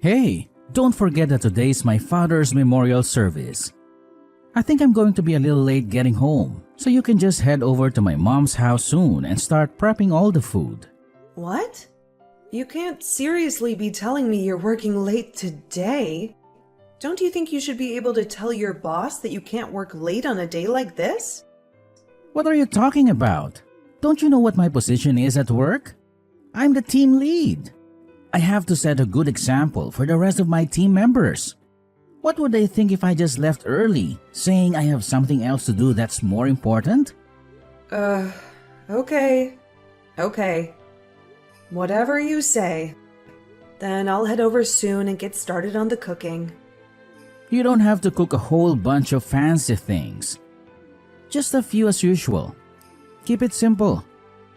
Hey, don't forget that today's my father's memorial service. I think I'm going to be a little late getting home, so you can just head over to my mom's house soon and start prepping all the food. What? You can't seriously be telling me you're working late today. Don't you think you should be able to tell your boss that you can't work late on a day like this? What are you talking about? Don't you know what my position is at work? I'm the team lead. I have to set a good example for the rest of my team members. What would they think if I just left early, saying I have something else to do that's more important? Okay. Okay. Whatever you say. Then I'll head over soon and get started on the cooking. You don't have to cook a whole bunch of fancy things. Just a few as usual. Keep it simple.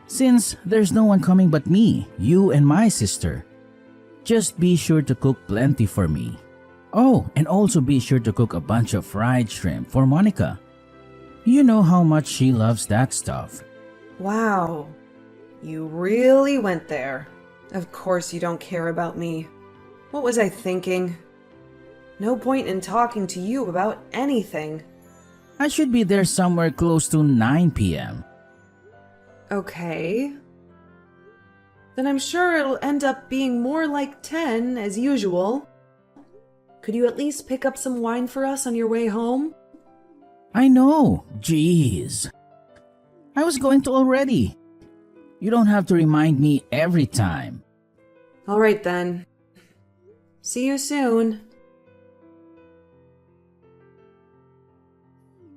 Since there's no one coming but me, you and my sister. Just be sure to cook plenty for me. Oh, and also be sure to cook a bunch of fried shrimp for Monica. You know how much she loves that stuff. Wow. You really went there. Of course you don't care about me. What was I thinking? No point in talking to you about anything. I should be there somewhere close to 9 p.m. Okay. Then I'm sure it'll end up being more like 10 as usual. Could you at least pick up some wine for us on your way home? I know, jeez. I was going to already. You don't have to remind me every time. All right then. See you soon.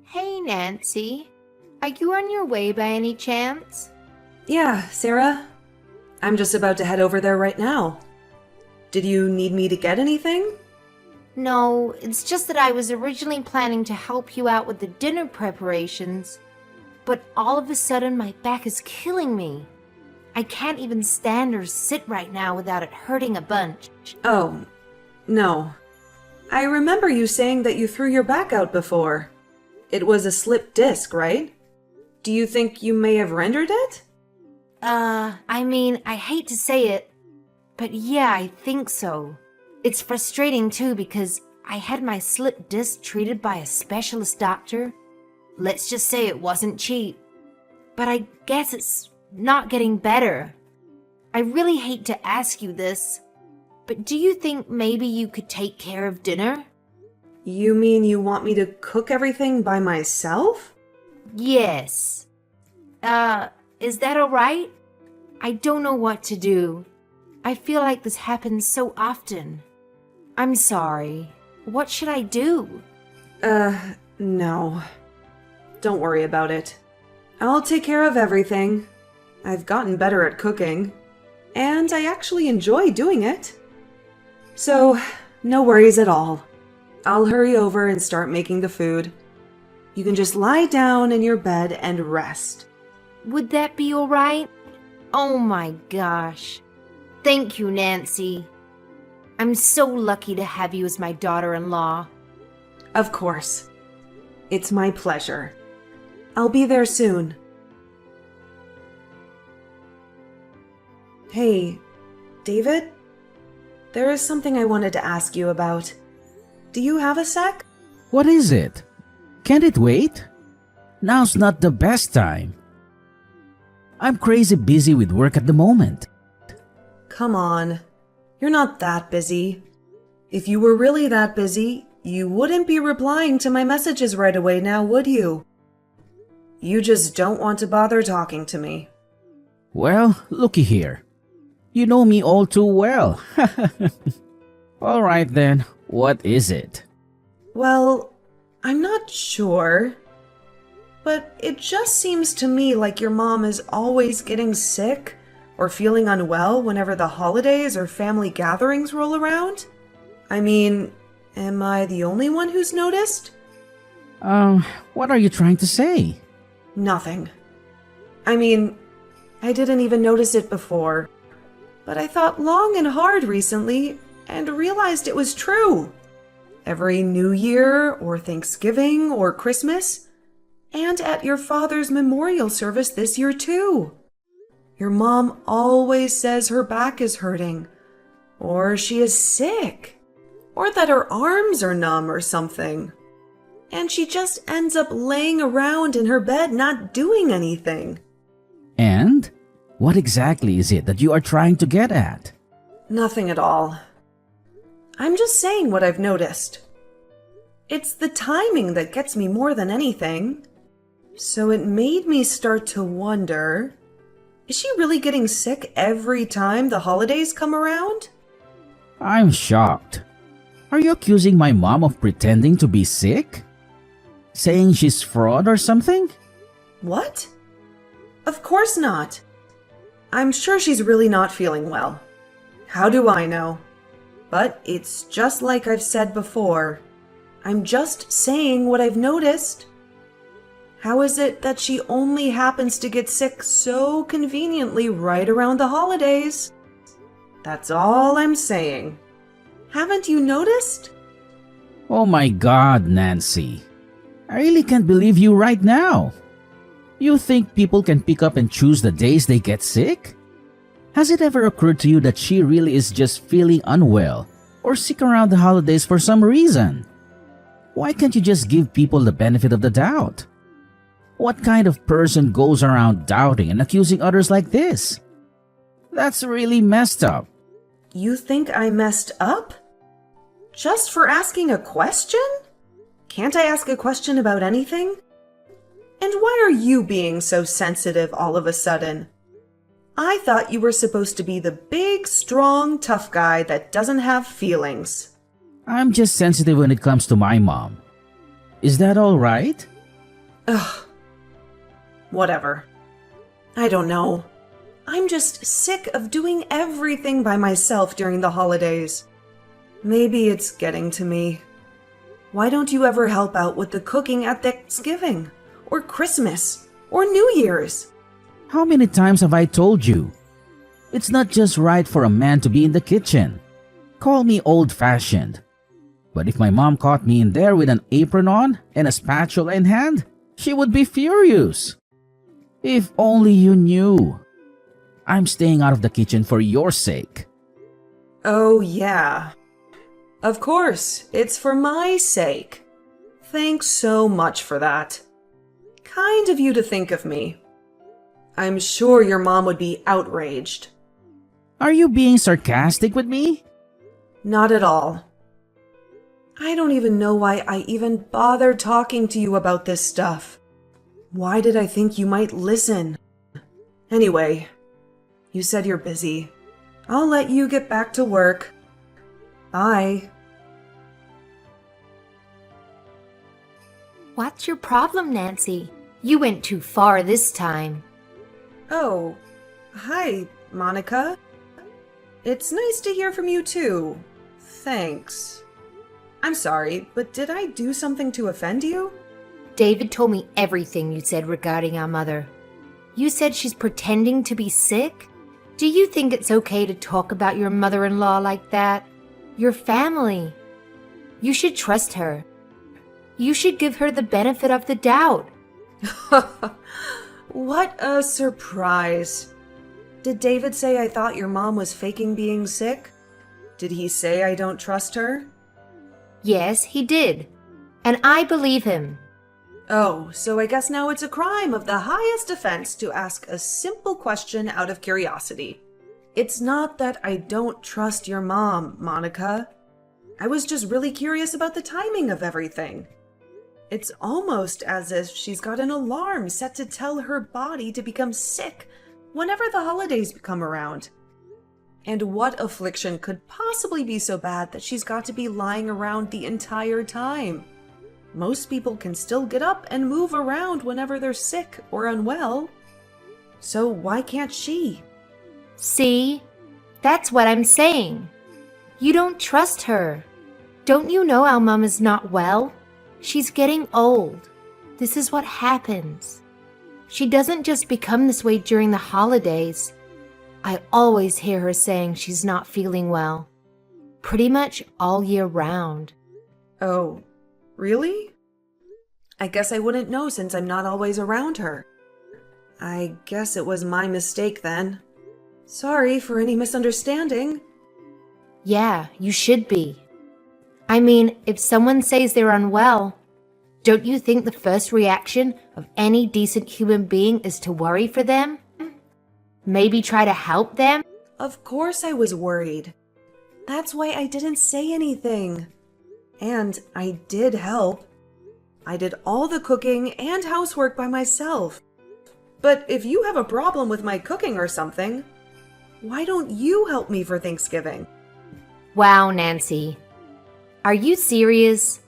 Hey, Nancy. Are you on your way by any chance? Yeah, Sarah. I'm just about to head over there right now. Did you need me to get anything? No, it's just that I was originally planning to help you out with the dinner preparations, but all of a sudden my back is killing me. I can't even stand or sit right now without it hurting a bunch. Oh, no. I remember you saying that you threw your back out before. It was a slipped disc, right? Do you think you may have rendered it? I hate to say it, but yeah, I think so. It's frustrating too because I had my slipped disc treated by a specialist doctor. Let's just say it wasn't cheap. But I guess it's not getting better. I really hate to ask you this, but do you think maybe you could take care of dinner? You mean you want me to cook everything by myself? Yes. Is that alright? I don't know what to do. I feel like this happens so often. I'm sorry. What should I do? No. Don't worry about it. I'll take care of everything. I've gotten better at cooking, and I actually enjoy doing it. So, no worries at all. I'll hurry over and start making the food. You can just lie down in your bed and rest. Would that be alright? Oh my gosh. Thank you, Nancy. I'm so lucky to have you as my daughter-in-law. Of course. It's my pleasure. I'll be there soon. Hey, David? There is something I wanted to ask you about. Do you have a sec? What is it? Can't it wait? Now's not the best time. I'm crazy busy with work at the moment. Come on. You're not that busy. If you were really that busy, you wouldn't be replying to my messages right away now, would you? You just don't want to bother talking to me. Well, looky here. You know me all too well. All right then, what is it? Well, I'm not sure. But it just seems to me like your mom is always getting sick or feeling unwell whenever the holidays or family gatherings roll around. I mean, am I the only one who's noticed? What are you trying to say? Nothing. I mean, I didn't even notice it before. But I thought long and hard recently and realized it was true. Every New Year or Thanksgiving or Christmas, and at your father's memorial service this year too. Your mom always says her back is hurting, Or she is sick. Or that her arms are numb or something. And she just ends up laying around in her bed not doing anything. And what exactly is it that you are trying to get at? Nothing at all. I'm just saying what I've noticed. It's the timing that gets me more than anything. So it made me start to wonder, is she really getting sick every time the holidays come around? I'm shocked. Are you accusing my mom of pretending to be sick? Saying she's fraud or something? What? Of course not. I'm sure she's really not feeling well. How do I know? But it's just like I've said before. I'm just saying what I've noticed. How is it that she only happens to get sick so conveniently right around the holidays? That's all I'm saying. Haven't you noticed? Oh my God, Nancy. I really can't believe you right now. You think people can pick up and choose the days they get sick? Has it ever occurred to you that she really is just feeling unwell or sick around the holidays for some reason? Why can't you just give people the benefit of the doubt? What kind of person goes around doubting and accusing others like this? That's really messed up. You think I messed up? Just for asking a question? Can't I ask a question about anything? And why are you being so sensitive all of a sudden? I thought you were supposed to be the big, strong, tough guy that doesn't have feelings. I'm just sensitive when it comes to my mom. Is that all right? Ugh. Whatever. I don't know. I'm just sick of doing everything by myself during the holidays. Maybe it's getting to me. Why don't you ever help out with the cooking at Thanksgiving? Or Christmas? Or New Year's? How many times have I told you? It's not just right for a man to be in the kitchen. Call me old-fashioned. But if my mom caught me in there with an apron on and a spatula in hand, she would be furious. If only you knew. I'm staying out of the kitchen for your sake. Oh, yeah. Of course, it's for my sake. Thanks so much for that. Kind of you to think of me. I'm sure your mom would be outraged. Are you being sarcastic with me? Not at all. I don't even know why I even bothered talking to you about this stuff. Why did I think you might listen? Anyway, you said you're busy. I'll let you get back to work. Bye. What's your problem, Nancy? You went too far this time. Oh, hi, Monica. It's nice to hear from you too. Thanks. I'm sorry, but did I do something to offend you? David told me everything you said regarding our mother. You said she's pretending to be sick? Do you think it's okay to talk about your mother-in-law like that? Your family. You should trust her. You should give her the benefit of the doubt. What a surprise. Did David say I thought your mom was faking being sick? Did he say I don't trust her? Yes, he did. And I believe him. Oh, so I guess now it's a crime of the highest offense to ask a simple question out of curiosity. It's not that I don't trust your mom, Monica. I was just really curious about the timing of everything. It's almost as if she's got an alarm set to tell her body to become sick whenever the holidays come around. And what affliction could possibly be so bad that she's got to be lying around the entire time? Most people can still get up and move around whenever they're sick or unwell. So why can't she? See? That's what I'm saying. You don't trust her. Don't you know our mom is not well? She's getting old. This is what happens. She doesn't just become this way during the holidays. I always hear her saying she's not feeling well. Pretty much all year round. Oh, really? I guess I wouldn't know since I'm not always around her. I guess it was my mistake then. Sorry for any misunderstanding. Yeah, you should be. I mean, if someone says they're unwell, don't you think the first reaction of any decent human being is to worry for them? Maybe try to help them? Of course I was worried. That's why I didn't say anything. And I did help. I did all the cooking and housework by myself. But if you have a problem with my cooking or something, why don't you help me for Thanksgiving? Wow, Nancy. Are you serious?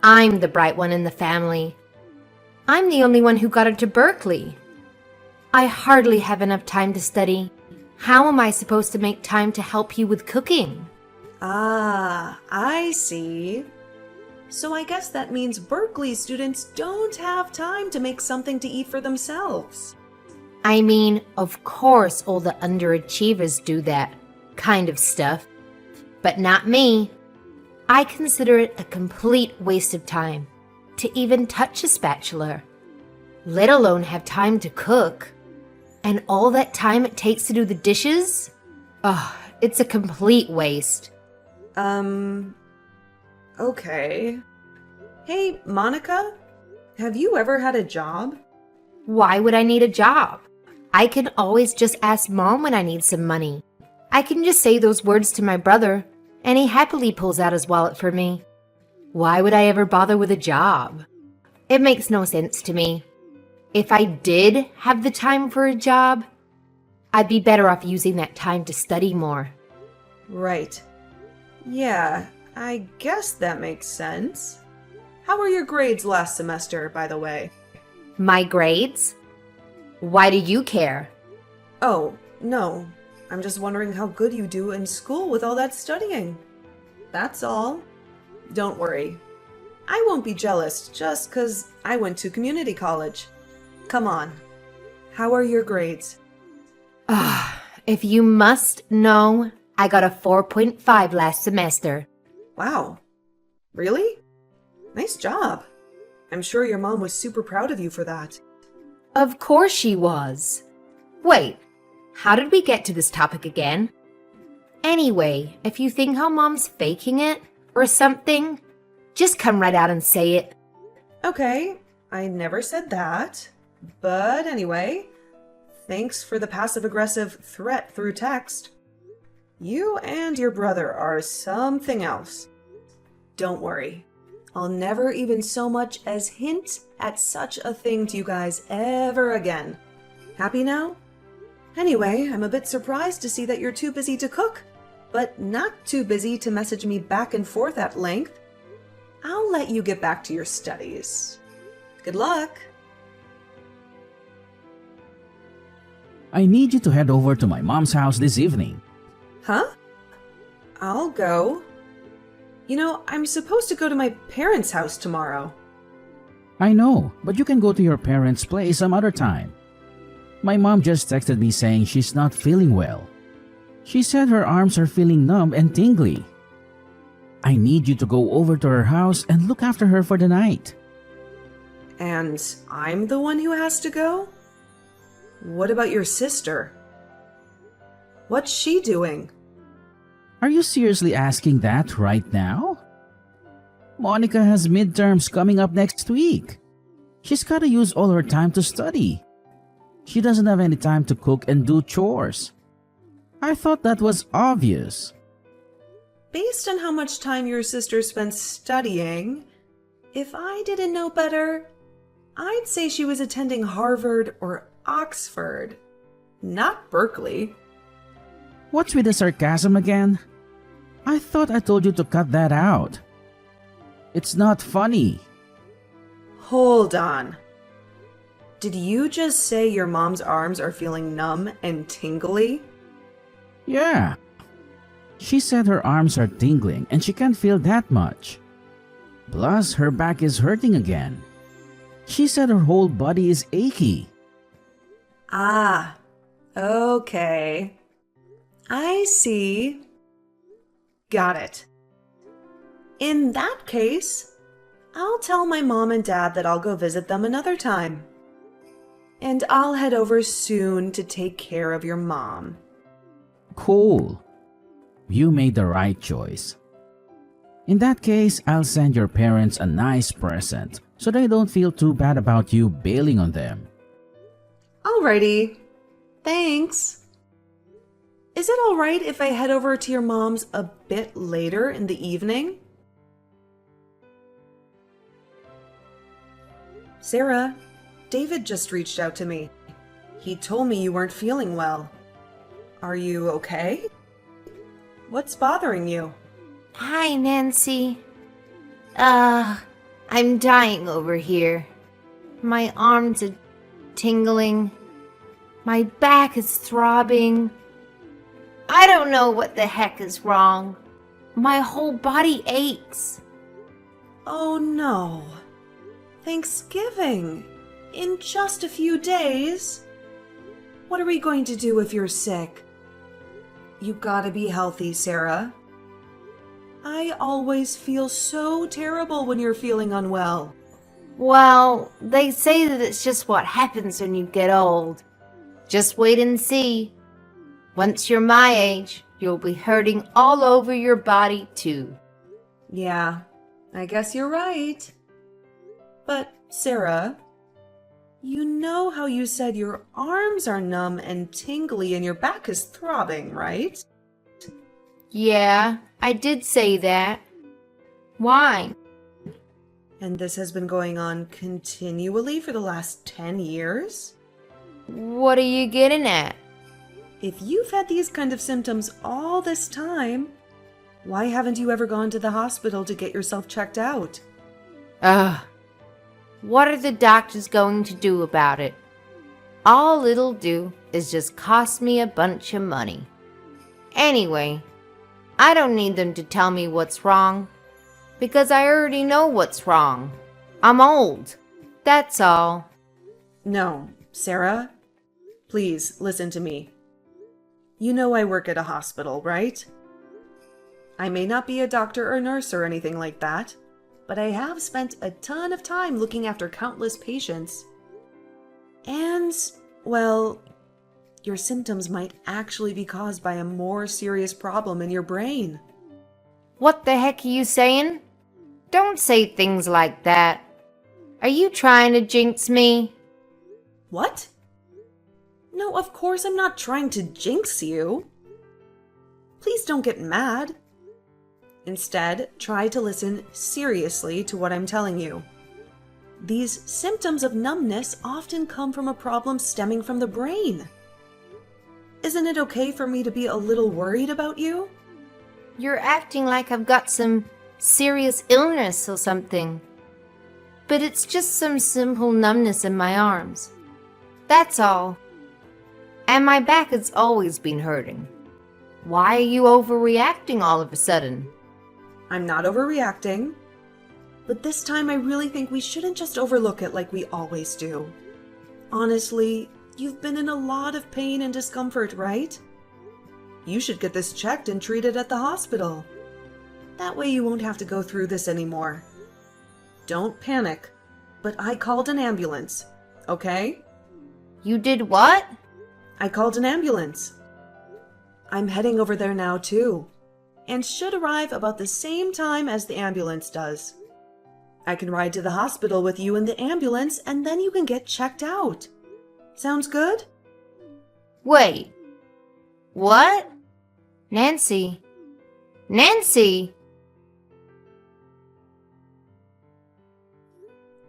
I'm the bright one in the family. I'm the only one who got into Berkeley. I hardly have enough time to study. How am I supposed to make time to help you with cooking? Ah, I see. So I guess that means Berkeley students don't have time to make something to eat for themselves. I mean, of course all the underachievers do that kind of stuff. But not me. I consider it a complete waste of time to even touch a spatula, let alone have time to cook. And all that time it takes to do the dishes? Ugh, it's a complete waste. Okay. Hey, Monica, have you ever had a job? Why would I need a job? I can always just ask Mom when I need some money. I can just say those words to my brother, and he happily pulls out his wallet for me. Why would I ever bother with a job? It makes no sense to me. If I did have the time for a job, I'd be better off using that time to study more. Right. Yeah, I guess that makes sense. How were your grades last semester, by the way? My grades? Why do you care? Oh, no. I'm just wondering how good you do in school with all that studying. That's all. Don't worry. I won't be jealous just 'cause I went to community college. Come on. How are your grades? If you must know, I got a 4.5 last semester. Wow. Really? Nice job. I'm sure your mom was super proud of you for that. Of course she was. Wait, how did we get to this topic again? Anyway, if you think how Mom's faking it or something, just come right out and say it. Okay, I never said that. But anyway, thanks for the passive-aggressive threat through text. You and your brother are something else. Don't worry. I'll never even so much as hint at such a thing to you guys ever again. Happy now? Anyway, I'm a bit surprised to see that you're too busy to cook, but not too busy to message me back and forth at length. I'll let you get back to your studies. Good luck! I need you to head over to my mom's house this evening. Huh? I'll go. You know, I'm supposed to go to my parents' house tomorrow. I know, but you can go to your parents' place some other time. My mom just texted me saying she's not feeling well. She said her arms are feeling numb and tingly. I need you to go over to her house and look after her for the night. And I'm the one who has to go? What about your sister? What's she doing? Are you seriously asking that right now? Monica has midterms coming up next week. She's gotta use all her time to study. She doesn't have any time to cook and do chores. I thought that was obvious. Based on how much time your sister spends studying, if I didn't know better, I'd say she was attending Harvard or Oxford, not Berkeley. What's with the sarcasm again? I thought I told you to cut that out. It's not funny. Hold on. Did you just say your mom's arms are feeling numb and tingly? Yeah. She said her arms are tingling and she can't feel that much. Plus, her back is hurting again. She said her whole body is achy. Ah, okay. I see. Got it. In that case, I'll tell my mom and dad that I'll go visit them another time. And I'll head over soon to take care of your mom. Cool. you made the right choice. In that case, I'll send your parents a nice present so they don't feel too bad about you bailing on them. Alrighty. Thanks. Is it alright if I head over to your mom's a bit later in the evening? Sarah, David just reached out to me. He told me you weren't feeling well. Are you okay? What's bothering you? Hi, Nancy. I'm dying over here. My arms are tingling. My back is throbbing. I don't know what the heck is wrong. My whole body aches. Oh no. Thanksgiving. In just a few days. What are we going to do if you're sick? You gotta be healthy, Sarah. I always feel so terrible when you're feeling unwell. Well, they say that it's just what happens when you get old. Just wait and see. Once you're my age, you'll be hurting all over your body too. Yeah, I guess you're right. But, Sarah, you know how you said your arms are numb and tingly and your back is throbbing, right? Yeah, I did say that. Why? And this has been going on continually for the last 10 years? What are you getting at? If you've had these kind of symptoms all this time, why haven't you ever gone to the hospital to get yourself checked out? Ugh. What are the doctors going to do about it? All it'll do is just cost me a bunch of money. Anyway, I don't need them to tell me what's wrong, because I already know what's wrong. I'm old. That's all. No, Sarah, please listen to me. You know I work at a hospital, right? I may not be a doctor or nurse or anything like that, but I have spent a ton of time looking after countless patients. And, well, your symptoms might actually be caused by a more serious problem in your brain. What the heck are you saying? Don't say things like that. Are you trying to jinx me? What? No, of course I'm not trying to jinx you. Please don't get mad. Instead, try to listen seriously to what I'm telling you. These symptoms of numbness often come from a problem stemming from the brain. Isn't it okay for me to be a little worried about you? You're acting like I've got some serious illness or something. But it's just some simple numbness in my arms. That's all. And my back has always been hurting. Why are you overreacting all of a sudden? I'm not overreacting. But this time I really think we shouldn't just overlook it like we always do. Honestly, you've been in a lot of pain and discomfort, right? You should get this checked and treated at the hospital. That way you won't have to go through this anymore. Don't panic, but I called an ambulance, okay? You did what? I called an ambulance. I'm heading over there now too, and should arrive about the same time as the ambulance does. I can ride to the hospital with you in the ambulance and then you can get checked out. Sounds good? Wait. What? Nancy. Nancy!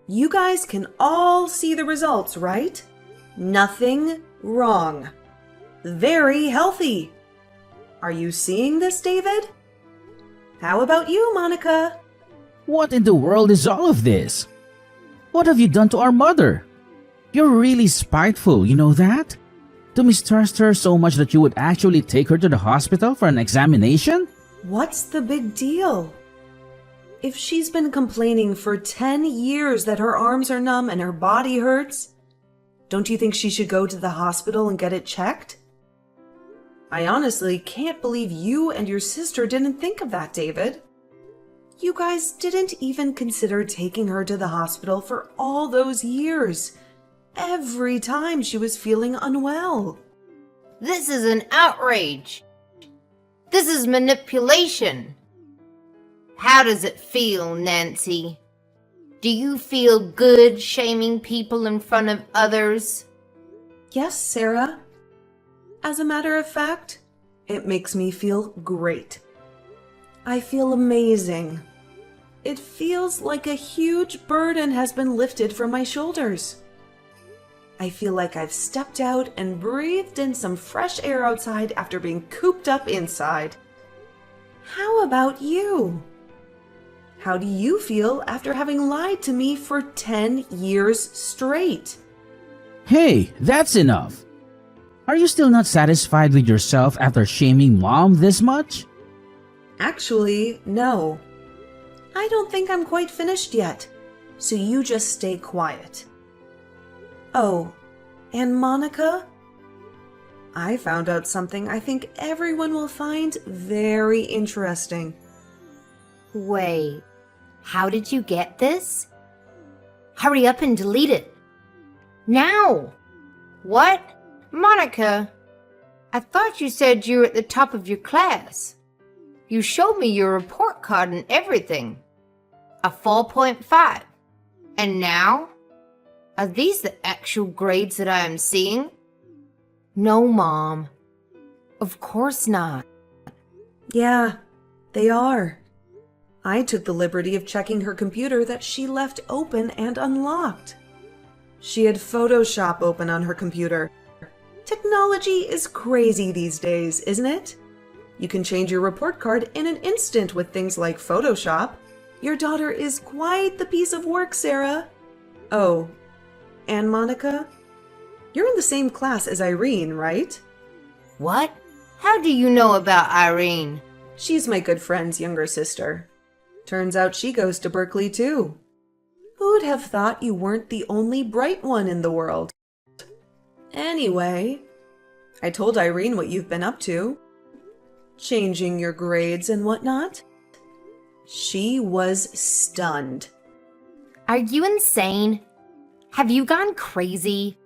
You guys can all see the results, right? Nothing wrong. Very healthy. Are you seeing this, David? How about you, Monica? What in the world is all of this? What have you done to our mother? You're really spiteful, you know that? To mistrust her so much that you would actually take her to the hospital for an examination? What's the big deal? If she's been complaining for 10 years that her arms are numb and her body hurts, don't you think she should go to the hospital and get it checked? I honestly can't believe you and your sister didn't think of that, David. You guys didn't even consider taking her to the hospital for all those years, every time she was feeling unwell. This is an outrage. This is manipulation. How does it feel, Nancy? Do you feel good shaming people in front of others? Yes, Sarah. As a matter of fact, it makes me feel great. I feel amazing. It feels like a huge burden has been lifted from my shoulders. I feel like I've stepped out and breathed in some fresh air outside after being cooped up inside. How about you? How do you feel after having lied to me for 10 years straight? Hey, that's enough. Are you still not satisfied with yourself after shaming Mom this much? Actually, no. I don't think I'm quite finished yet, so you just stay quiet. Oh, and Monica? I found out something I think everyone will find very interesting. Wait, how did you get this? Hurry up and delete it. Now! What? Monica, I thought you said you were at the top of your class. You showed me your report card and everything. A 4.5. And now? Are these the actual grades that I am seeing? No, Mom. Of course not. Yeah, they are. I took the liberty of checking her computer that she left open and unlocked. She had Photoshop open on her computer. Technology is crazy these days, isn't it? You can change your report card in an instant with things like Photoshop. Your daughter is quite the piece of work, Sarah. Oh, and Monica? You're in the same class as Irene, right? What? How do you know about Irene? She's my good friend's younger sister. Turns out she goes to Berkeley too. Who'd have thought you weren't the only bright one in the world? Anyway, I told Irene what you've been up to. Changing your grades and whatnot. She was stunned. Are you insane? Have you gone crazy?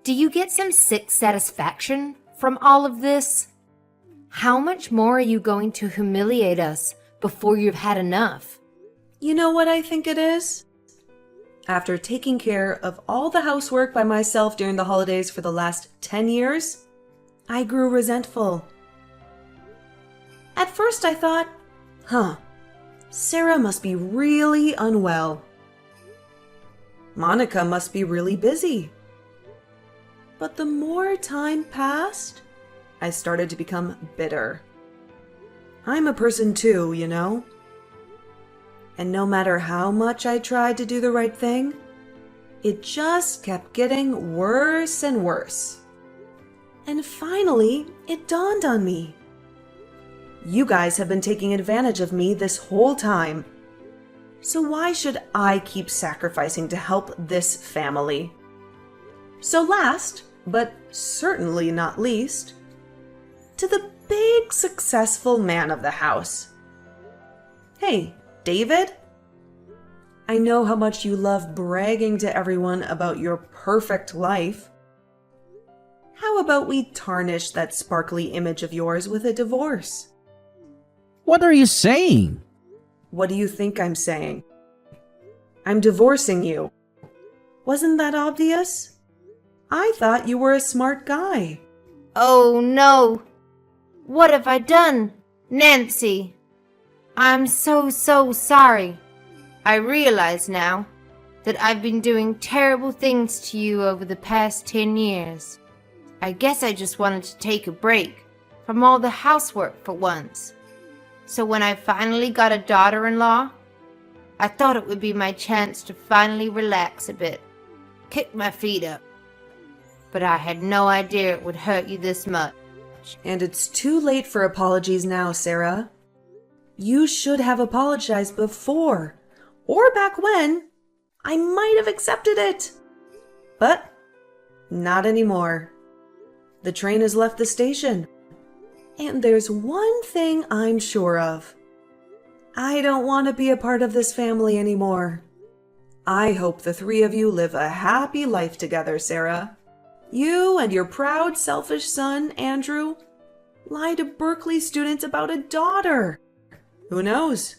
Do you get some sick satisfaction from all of this? How much more are you going to humiliate us before you've had enough? You know what I think it is? After taking care of all the housework by myself during the holidays for the last 10 years, I grew resentful. At first I thought, Sarah must be really unwell. Monica must be really busy. But the more time passed, I started to become bitter. I'm a person too, you know? And no matter how much I tried to do the right thing, it just kept getting worse and worse. And finally, it dawned on me. You guys have been taking advantage of me this whole time. So why should I keep sacrificing to help this family? So last, but certainly not least, to the big successful man of the house. Hey, David? I know how much you love bragging to everyone about your perfect life. How about we tarnish that sparkly image of yours with a divorce? What are you saying? What do you think I'm saying? I'm divorcing you. Wasn't that obvious? I thought you were a smart guy. Oh no! What have I done? Nancy! I'm so sorry. I realize now that I've been doing terrible things to you over the past 10 years. I guess I just wanted to take a break from all the housework for once. So when I finally got a daughter-in-law, I thought it would be my chance to finally relax a bit, kick my feet up. But I had no idea it would hurt you this much. And it's too late for apologies now, Sarah. You should have apologized before, or back when. I might have accepted it. But not anymore. The train has left the station. And there's one thing I'm sure of. I don't want to be a part of this family anymore. I hope the three of you live a happy life together, Sarah. You and your proud, selfish son, Andrew. Lie to Berkeley students about a daughter. Who knows?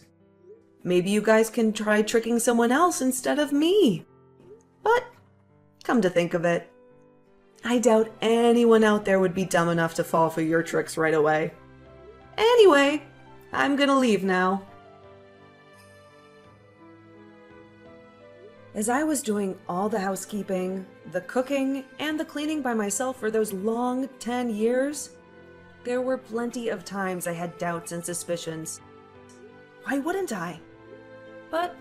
Maybe you guys can try tricking someone else instead of me. But, come to think of it, I doubt anyone out there would be dumb enough to fall for your tricks right away. Anyway, I'm gonna leave now. As I was doing all the housekeeping, the cooking, and the cleaning by myself for those long 10 years, there were plenty of times I had doubts and suspicions. Why wouldn't I? But,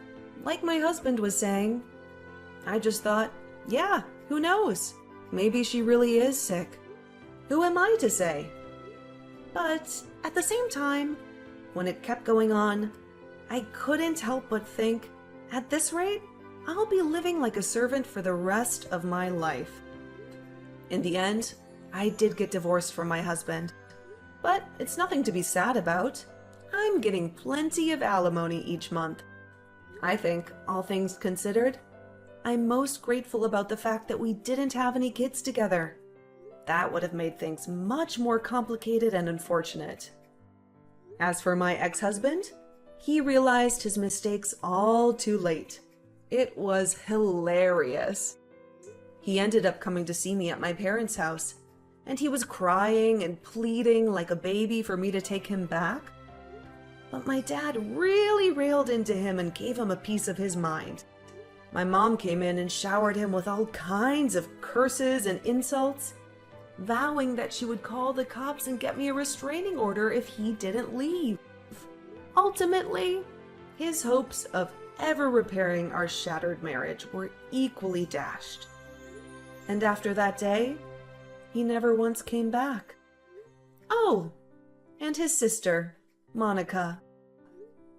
like my husband was saying, I just thought, yeah, who knows? Maybe she really is sick. Who am I to say? But at the same time, when it kept going on, I couldn't help but think, at this rate, I'll be living like a servant for the rest of my life. In the end, I did get divorced from my husband, but it's nothing to be sad about. I'm getting plenty of alimony each month. I think, all things considered, I'm most grateful about the fact that we didn't have any kids together. That would have made things much more complicated and unfortunate. As for my ex-husband, he realized his mistakes all too late. It was hilarious. He ended up coming to see me at my parents' house, and he was crying and pleading like a baby for me to take him back. But my dad really railed into him and gave him a piece of his mind. My mom came in and showered him with all kinds of curses and insults, vowing that she would call the cops and get me a restraining order if he didn't leave. Ultimately, his hopes of ever repairing our shattered marriage were equally dashed. And after that day, he never once came back. Oh, and his sister, Monica.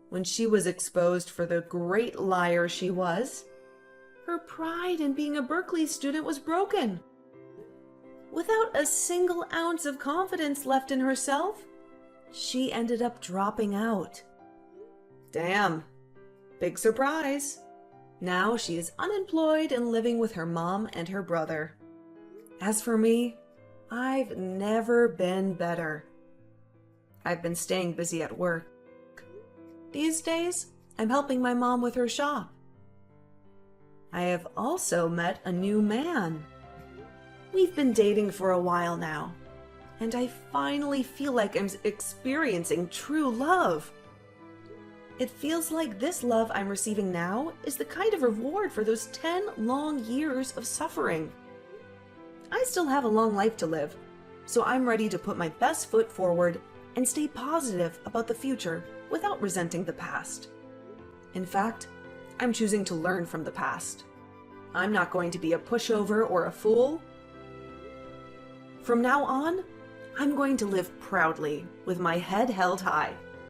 When she was exposed for the great liar she was, her pride in being a Berkeley student was broken. Without a single ounce of confidence left in herself, she ended up dropping out. Damn. Big surprise. Now she is unemployed and living with her mom and her brother. As for me, I've never been better. I've been staying busy at work. These days, I'm helping my mom with her shop. I have also met a new man. We've been dating for a while now, and I finally feel like I'm experiencing true love. It feels like this love I'm receiving now is the kind of reward for those 10 long years of suffering. I still have a long life to live, so I'm ready to put my best foot forward and stay positive about the future without resenting the past. In fact, I'm choosing to learn from the past. I'm not going to be a pushover or a fool. From now on, I'm going to live proudly with my head held high.